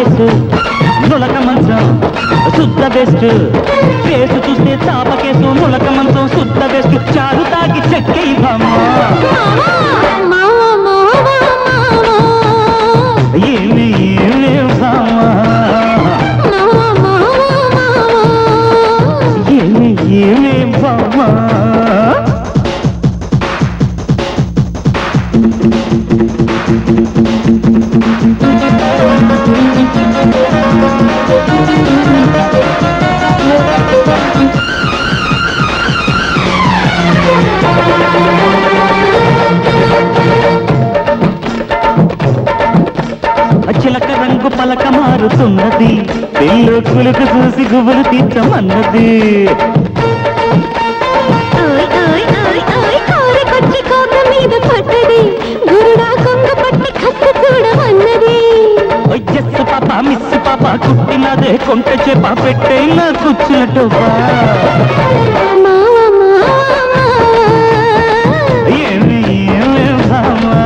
case నులక మంచం శుద్ధ బెస్ట్ కేసు చూస్తే చాప కేసు నులక మంచం శుద్ధ బెస్ట్ చారు తాగి చెక్కై ఏమి ఏమి బామా ఏమి ఏమి బామా చిలక రంగు పలక మారుతున్నది పెళ్ళు కులుకు చూసి గుబులు తీర్చమన్నది జస్సు పాప మిస్సు పాప కుట్టినదే కొంట చేప పెట్టే నా కూర్చున్నట్టు ఏమి ఏమి బామా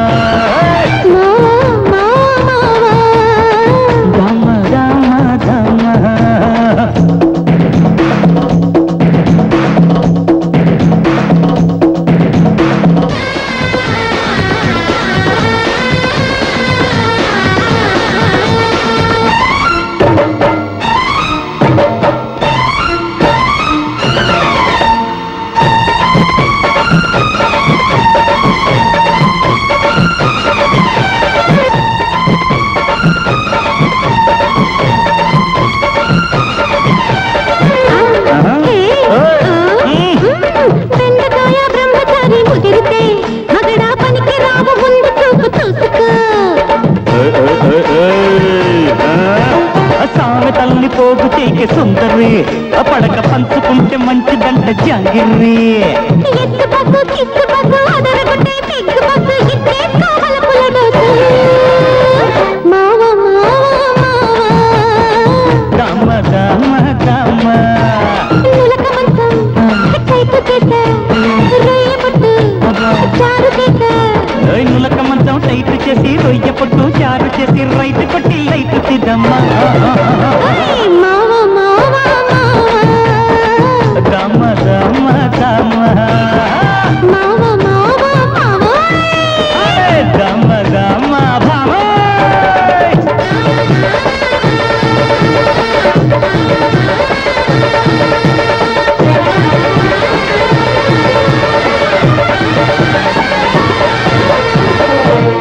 సామెతల్ని పోగు చేకే సుందరి పడక పంచుకుంటే మంచిదంట జాంగిర్రి దామ దామ దామ నులక మంచం టైట్ చేసి రొయ్య పొట్టు చారు చేసి రైతు కొట్టి లైట్ సిద్ధమ్మా